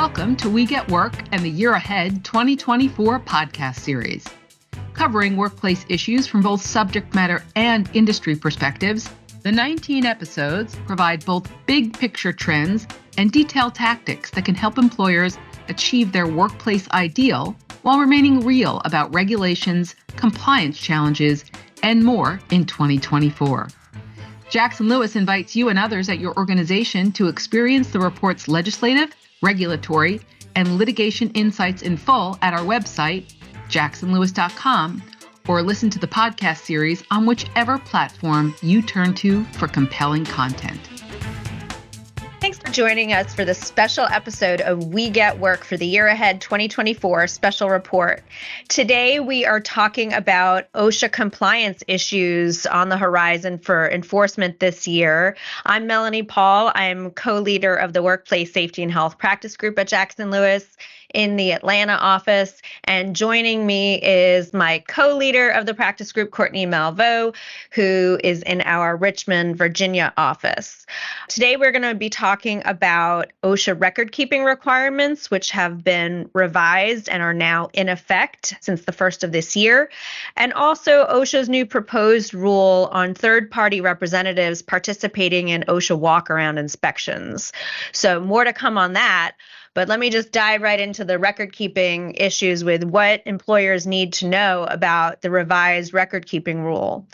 Welcome to We Get Work and the Year Ahead 2024 podcast series. Covering workplace issues from both subject matter and industry perspectives, the 19 episodes provide both big picture trends and detailed tactics that can help employers achieve their workplace ideal while remaining real about regulations, compliance challenges, and more in 2024. Jackson Lewis invites you and others at your organization to experience the report's legislative, regulatory, and litigation insights in full at our website, jacksonlewis.com, or listen to the podcast series on whichever platform you turn to for compelling content. Thanks for joining us for this special episode of We Get Work for the Year Ahead 2024 special report. Today, we are talking about OSHA compliance issues on the horizon for enforcement this year. I'm Melanie Paul. I'm co-leader of the Workplace Safety and Health Practice Group at Jackson Lewis in the Atlanta office. And joining me is my co-leader of the practice group, Courtney Malveaux, who is in our Richmond, Virginia office. Today, we're going to be talking about OSHA record-keeping requirements, which have been revised and are now in effect since the first of this year, and also OSHA's new proposed rule on third-party representatives participating in OSHA walk-around inspections. So more to come on that. But let me just dive right into the record-keeping issues with what employers need to know about the revised record-keeping rule.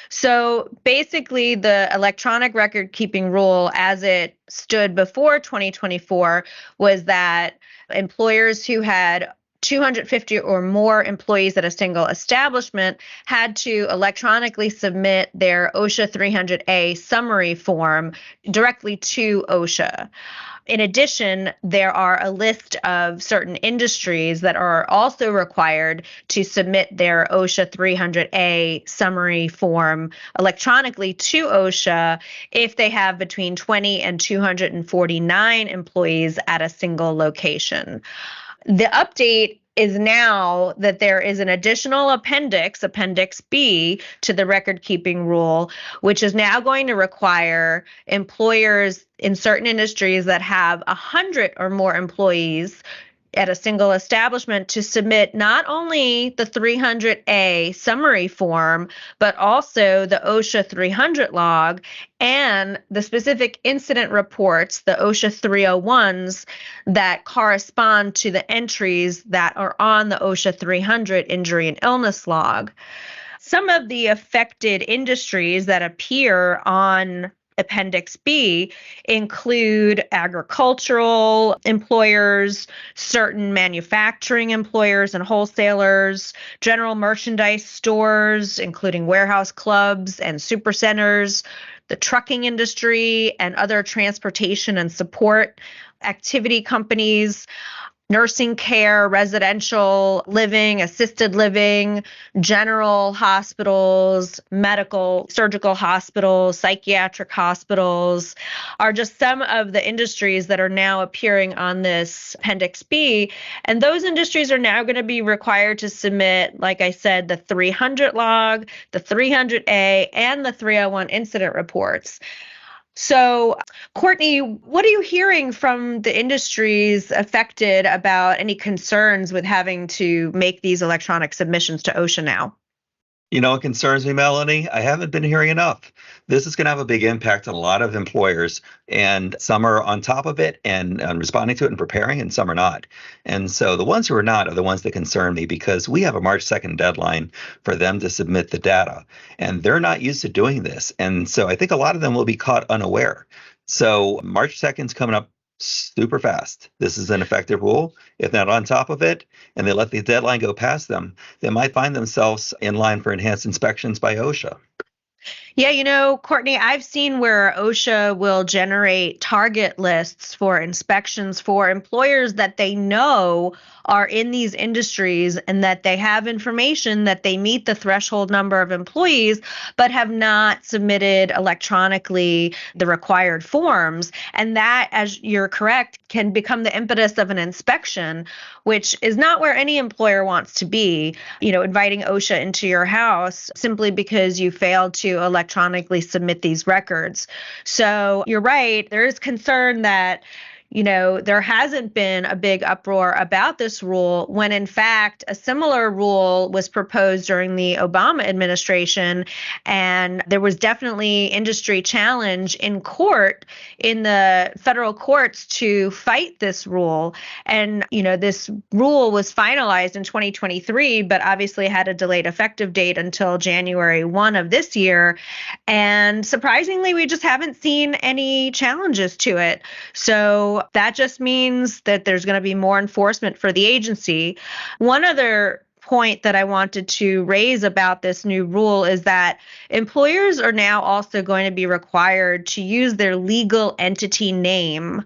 So basically, the electronic record-keeping rule as it stood before 2024 was that employers who had 250 or more employees at a single establishment had to electronically submit their OSHA 300A summary form directly to OSHA. In addition, there are a list of certain industries that are also required to submit their OSHA 300A summary form electronically to OSHA if they have between 20 and 249 employees at a single location. The update is now that there is an additional appendix, Appendix B, to the record-keeping rule, which is now going to require employers in certain industries that have 100 or more employees at a single establishment to submit not only the 300A summary form, but also the OSHA 300 log and the specific incident reports, the OSHA 301s, that correspond to the entries that are on the OSHA 300 injury and illness log. Some of the affected industries that appear on Appendix B include agricultural employers, certain manufacturing employers and wholesalers, general merchandise stores, including warehouse clubs and supercenters, the trucking industry, and other transportation and support activity companies, nursing care, residential living, assisted living, general hospitals, medical, surgical hospitals, psychiatric hospitals are just some of the industries that are now appearing on this Appendix B. And those industries are now going to be required to submit, like I said, the 300 log, the 300A, and the 301 incident reports. So, Courtney, what are you hearing from the industries affected about any concerns with having to make these electronic submissions to OSHA now? You know, it concerns me, Melanie. I haven't been hearing enough. This is going to have a big impact on a lot of employers, and some are on top of it and responding to it and preparing, and some are not. And so the ones who are not are the ones that concern me, because we have a March 2nd deadline for them to submit the data, and they're not used to doing this. And so I think a lot of them will be caught unaware. So March 2nd is coming up super fast. This is an effective rule. If not on top of it, and they let the deadline go past them, they might find themselves in line for enhanced inspections by OSHA. Yeah, you know, Courtney, I've seen where OSHA will generate target lists for inspections for employers that they know are in these industries and that they have information that they meet the threshold number of employees, but have not submitted electronically the required forms. And that, as you're correct, can become the impetus of an inspection, which is not where any employer wants to be, you know, inviting OSHA into your house simply because you failed to electronically submit these records. So you're right. There is concern that there hasn't been a big uproar about this rule when, in fact, a similar rule was proposed during the Obama administration. And there was definitely industry challenge in court, in the federal courts, to fight this rule. And, this rule was finalized in 2023, but obviously had a delayed effective date until January 1 of this year. And surprisingly, we just haven't seen any challenges to it. So that just means that there's going to be more enforcement for the agency. One other point that I wanted to raise about this new rule is that employers are now also going to be required to use their legal entity name,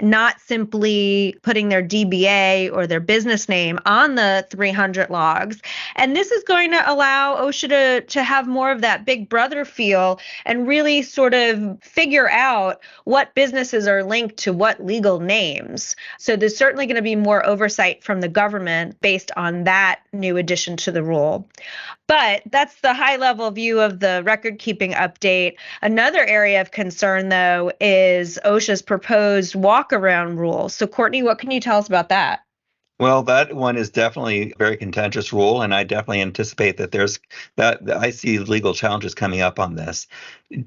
not simply putting their DBA or their business name on the 300 logs. And this is going to allow OSHA to have more of that big brother feel and really sort of figure out what businesses are linked to what legal names. So there's certainly going to be more oversight from the government based on that new addition to the rule. But that's the high-level view of the record-keeping update. Another area of concern, though, is OSHA's proposed walk-around rule. So, Courtney, what can you tell us about that? Well, that one is definitely a very contentious rule, and I definitely anticipate that I see legal challenges coming up on this.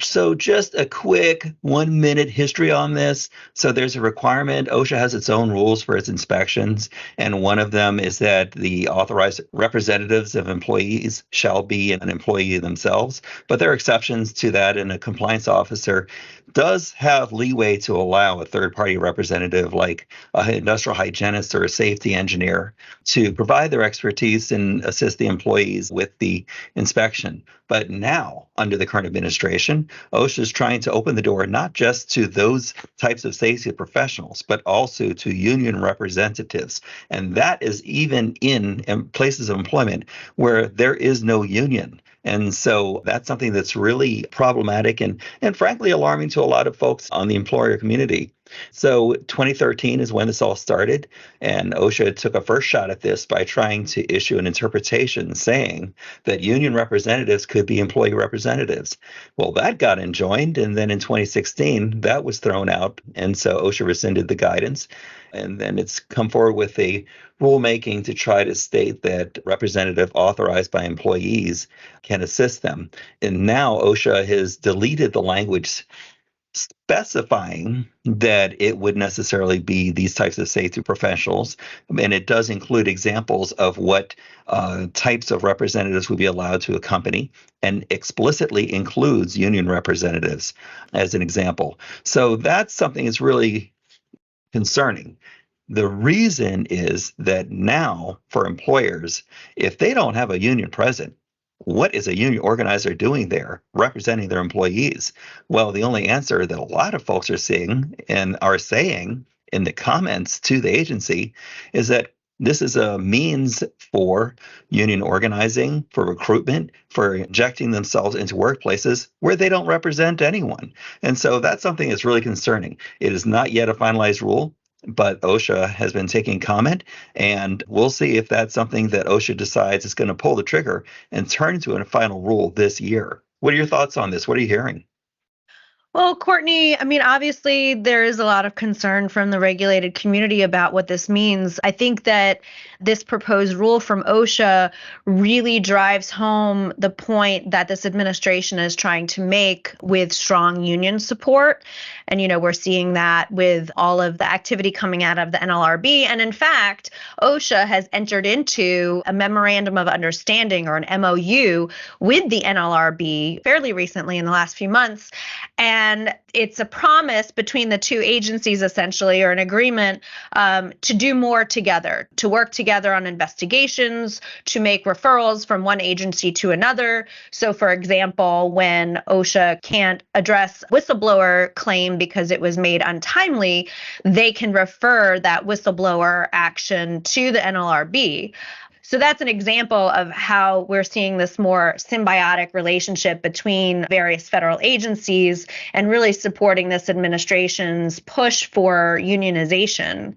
So just a quick 1-minute history on this. So there's a requirement. OSHA has its own rules for its inspections, and one of them is that the authorized representatives of employees shall be an employee themselves. But there are exceptions to that, and a compliance officer does have leeway to allow a third-party representative like an industrial hygienist or a safety engineer to provide their expertise and assist the employees with the inspection. But now, under the current administration, OSHA is trying to open the door not just to those types of safety professionals, but also to union representatives. And that is even in places of employment where there is no union. And so that's something that's really problematic and frankly alarming to a lot of folks on the employer community. So 2013 is when this all started, and OSHA took a first shot at this by trying to issue an interpretation saying that union representatives could be employee representatives. Well, that got enjoined, and then in 2016, that was thrown out, and so OSHA rescinded the guidance. And then it's come forward with a rulemaking to try to state that representative authorized by employees can assist them. And now OSHA has deleted the language specifying that it would necessarily be these types of safety professionals. And it does include examples of what types of representatives would be allowed to accompany, and explicitly includes union representatives as an example. So that's something that's really concerning. The reason is that now for employers, if they don't have a union present, what is a union organizer doing there representing their employees? Well, the only answer that a lot of folks are seeing and are saying in the comments to the agency is that this is a means for union organizing, for recruitment, for injecting themselves into workplaces where they don't represent anyone. And so that's something that's really concerning. It is not yet a finalized rule, but OSHA has been taking comment, and we'll see if that's something that OSHA decides is going to pull the trigger and turn into a final rule this year. What are your thoughts on this? What are you hearing? Well, Courtney, obviously there is a lot of concern from the regulated community about what this means. I think that this proposed rule from OSHA really drives home the point that this administration is trying to make with strong union support. And, we're seeing that with all of the activity coming out of the NLRB. And in fact, OSHA has entered into a memorandum of understanding, or an MOU, with the NLRB fairly recently in the last few months. And it's a promise between the two agencies, essentially, or an agreement to do more together, to work together on investigations, to make referrals from one agency to another. So, for example, when OSHA can't address whistleblower claim because it was made untimely, they can refer that whistleblower action to the NLRB. So that's an example of how we're seeing this more symbiotic relationship between various federal agencies and really supporting this administration's push for unionization.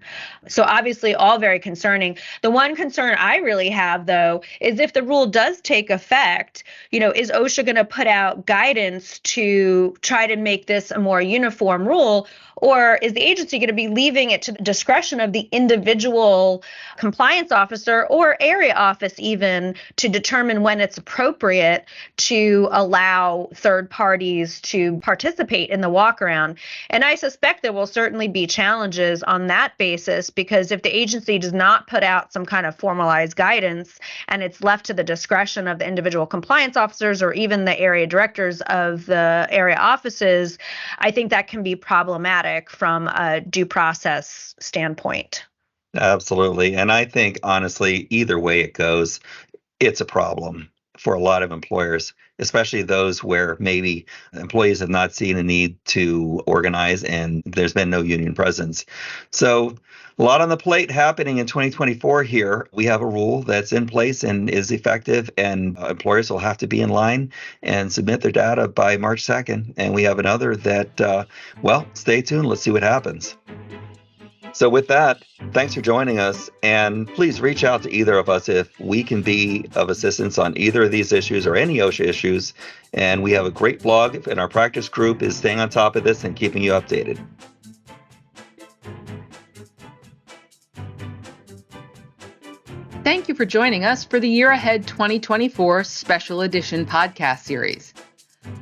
So obviously all very concerning. The one concern I really have, though, is if the rule does take effect, is OSHA going to put out guidance to try to make this a more uniform rule? Or is the agency going to be leaving it to the discretion of the individual compliance officer or area office even to determine when it's appropriate to allow third parties to participate in the walkaround? And I suspect there will certainly be challenges on that basis, because if the agency does not put out some kind of formalized guidance and it's left to the discretion of the individual compliance officers or even the area directors of the area offices, I think that can be problematic from a due process standpoint. Absolutely. And I think, honestly, either way it goes, it's a problem for a lot of employers, especially those where maybe employees have not seen a need to organize and there's been no union presence. So a lot on the plate happening in 2024 here. We have a rule that's in place and is effective, and employers will have to be in line and submit their data by March 2nd. And we have another that, stay tuned. Let's see what happens. So with that, thanks for joining us, and please reach out to either of us if we can be of assistance on either of these issues or any OSHA issues. And we have a great blog, and our practice group is staying on top of this and keeping you updated. Thank you for joining us for the Year Ahead 2024 Special Edition podcast series.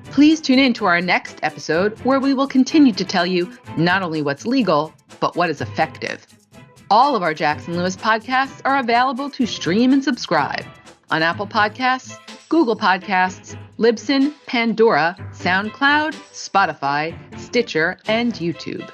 Please tune in to our next episode, where we will continue to tell you not only what's legal, but what is effective. All of our Jackson Lewis podcasts are available to stream and subscribe on Apple Podcasts, Google Podcasts, Libsyn, Pandora, SoundCloud, Spotify, Stitcher, and YouTube.